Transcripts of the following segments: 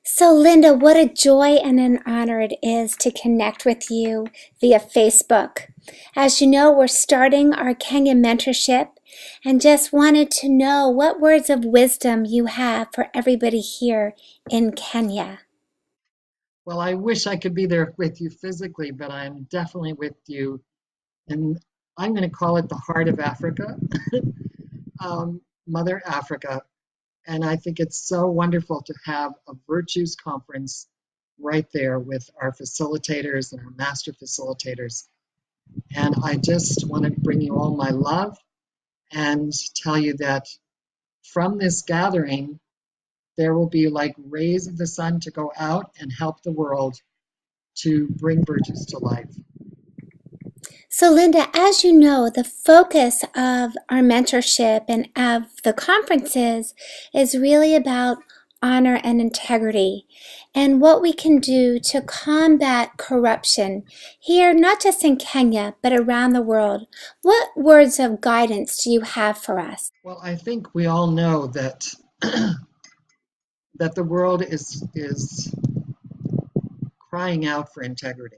So, Linda, what a joy and an honor it is to connect with you via Facebook. As you know, we're starting our Kenya mentorship and just wanted to know what words of wisdom you have for everybody here in Kenya. Well, I wish I could be there with you physically, but I'm definitely with you. And I'm going to call it the heart of Africa, Mother Africa. And I think it's so wonderful to have a virtues conference right there with our facilitators and our master facilitators. And I just want to bring you all my love and tell you that from this gathering, there will be like rays of the sun to go out and help the world to bring virtues to life. So, Linda, as you know, the focus of our mentorship and of the conferences is really about honor and integrity and what we can do to combat corruption here, not just in Kenya, but around the world. What words of guidance do you have for us? Well, I think we all know that that the world is crying out for integrity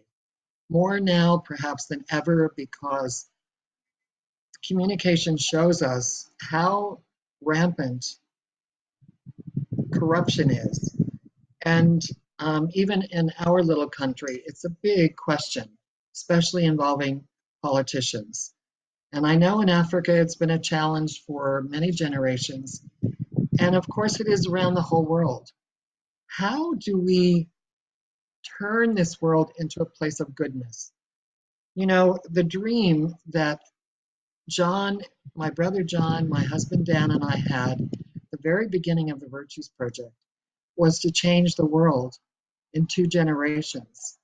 more now perhaps than ever because communication shows us how rampant corruption is. And even in our little country, it's a big question, especially involving politicians. And I know in Africa it's been a challenge for many generations. And of course, it is around the whole world. How do we turn this world into a place of goodness? You know, the dream that John, my brother John, my husband Dan, and I had at the very beginning of the Virtues Project was to change the world in 2 generations.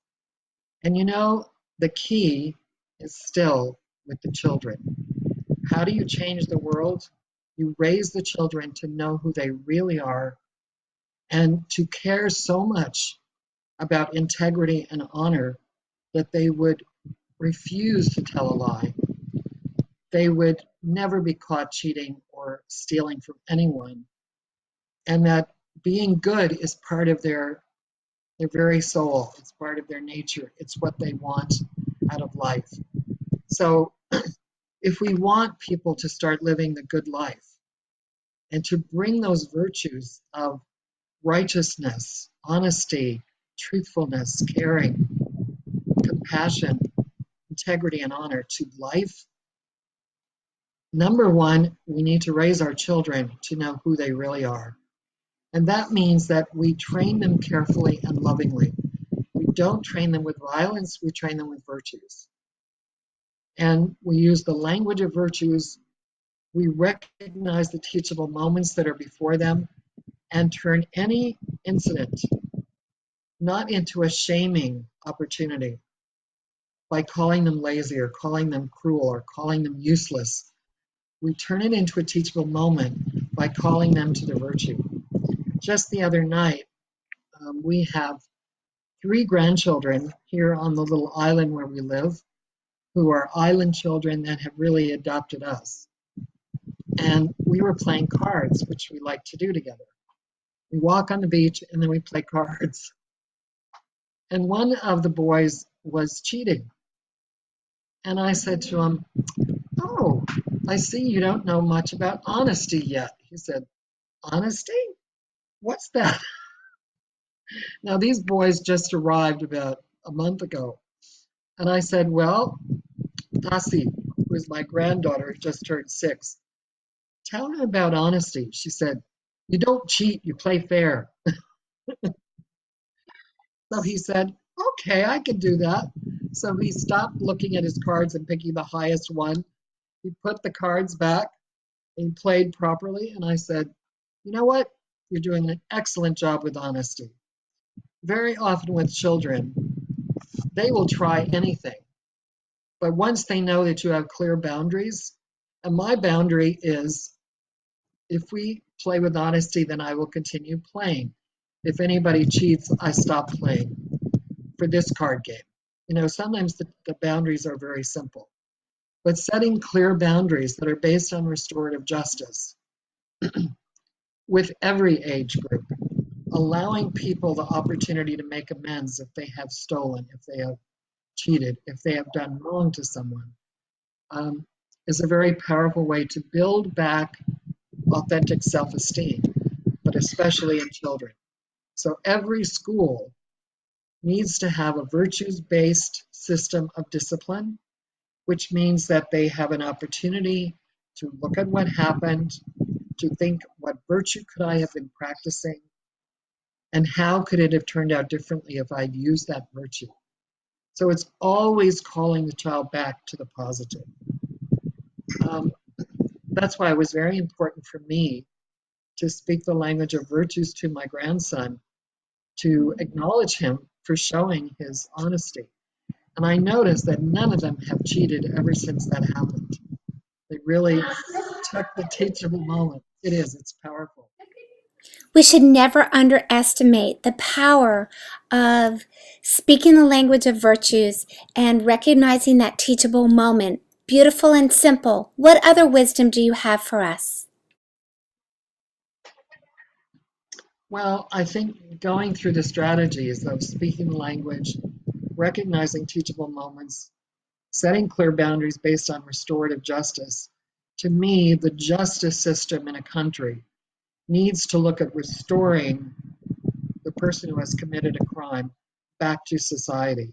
And you know, the key is still with the children. How do you change the world? You raise the children to know who they really are and to care so much about integrity and honor that they would refuse to tell a lie. They would never be caught cheating or stealing from anyone. And that being good is part of their very soul. It's part of their nature. It's what they want out of life. So if we want people to start living the good life and to bring those virtues of righteousness, honesty, truthfulness, caring, compassion, integrity, and honor to life, number one, we need to raise our children to know who they really are. And that means that we train them carefully and lovingly. We don't train them with violence, we train them with virtues. And we use the language of virtues. We recognize the teachable moments that are before them and turn any incident not into a shaming opportunity by calling them lazy or calling them cruel or calling them useless. We turn it into a teachable moment by calling them to the virtue. Just the other night, we have 3 grandchildren here on the little island where we live who are island children that have really adopted us. And we were playing cards, which we like to do together. We walk on the beach and then we play cards. And one of the boys was cheating. And I said to him, "Oh, I see you don't know much about honesty yet." He said, "Honesty? What's that?" Now, these boys just arrived about a month ago. And I said, "Well, Tasi, who is my granddaughter, who just turned 6, tell her about honesty." She said, "You don't cheat, you play fair." So he said, "Okay, I can do that." So he stopped looking at his cards and picking the highest one. He put the cards back and played properly. And I said, "You know what? You're doing an excellent job with honesty." Very often with children, they will try anything. But once they know that you have clear boundaries, and my boundary is if we play with honesty, then I will continue playing. If anybody cheats, I stop playing for this card game. You know, sometimes the boundaries are very simple, but setting clear boundaries that are based on restorative justice with every age group, allowing people the opportunity to make amends if they have stolen, if they have cheated, if they have done wrong to someone, um, is a very powerful way to build back authentic self-esteem, but especially in children. So every school needs to have a virtues-based system of discipline, which means that they have an opportunity to look at what happened, to think what virtue could I have been practicing, and how could it have turned out differently if I'd used that virtue. So it's always calling the child back to the positive. Um, that's why it was very important for me to speak the language of virtues to my grandson, to acknowledge him for showing his honesty. And I noticed that none of them have cheated ever since that happened. They really took the teachable moment. It's powerful. We should never underestimate the power of speaking the language of virtues and recognizing that teachable moment. Beautiful and simple. What other wisdom do you have for us? Well, I think going through the strategies of speaking the language, recognizing teachable moments, setting clear boundaries based on restorative justice, to me, the justice system in a country needs to look at restoring the person who has committed a crime back to society.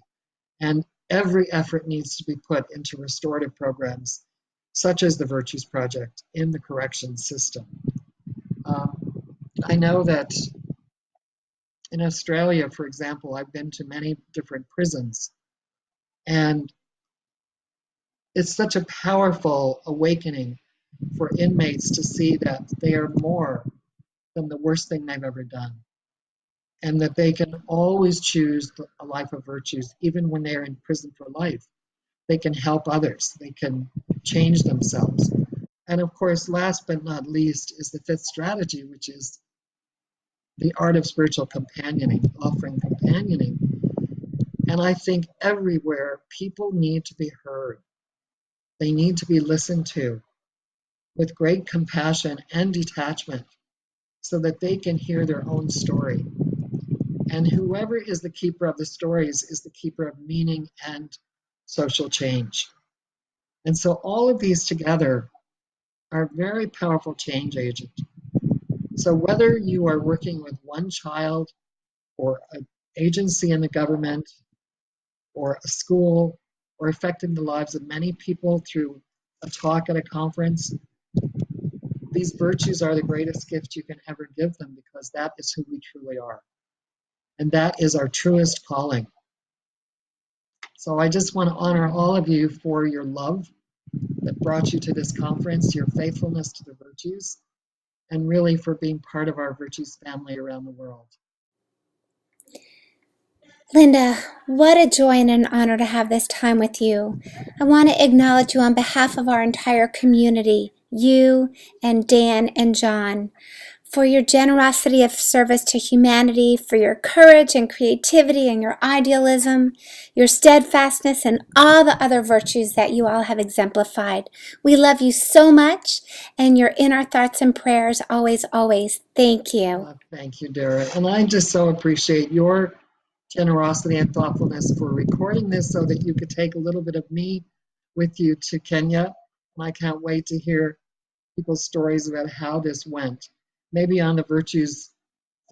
And every effort needs to be put into restorative programs, such as the Virtues Project in the corrections system. I know that in Australia, for example, I've been to many different prisons, and it's such a powerful awakening for inmates to see that they are more than the worst thing they've ever done, and that they can always choose a life of virtues, even when they're in prison for life. They can help others, they can change themselves. And of course, last but not least is the fifth strategy, which is the art of spiritual companioning, offering companioning. And I think everywhere people need to be heard. They need to be listened to with great compassion and detachment so that they can hear their own story. And whoever is the keeper of the stories is the keeper of meaning and social change. And so all of these together are very powerful change agents. So whether you are working with one child or an agency in the government or a school or affecting the lives of many people through a talk at a conference, these virtues are the greatest gift you can ever give them because that is who we truly are. And that is our truest calling. So I just want to honor all of you for your love that brought you to this conference, your faithfulness to the virtues, and really for being part of our virtues family around the world. Linda, what a joy and an honor to have this time with you. I want to acknowledge you on behalf of our entire community, you and Dan and John, for your generosity of service to humanity, for your courage and creativity and your idealism, your steadfastness, and all the other virtues that you all have exemplified. We love you so much, and you're in our thoughts and prayers always, always. Thank you. Thank you, Dara. And I just so appreciate your generosity and thoughtfulness for recording this so that you could take a little bit of me with you to Kenya. And I can't wait to hear people's stories about how this went. Maybe on the Virtues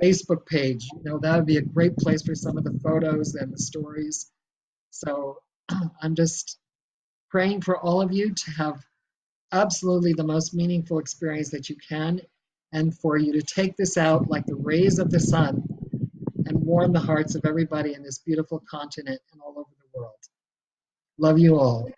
Facebook page, that would be a great place for some of the photos and the stories. So I'm just praying for all of you to have absolutely the most meaningful experience that you can, and for you to take this out like the rays of the sun and warm the hearts of everybody in this beautiful continent and all over the world. Love you all.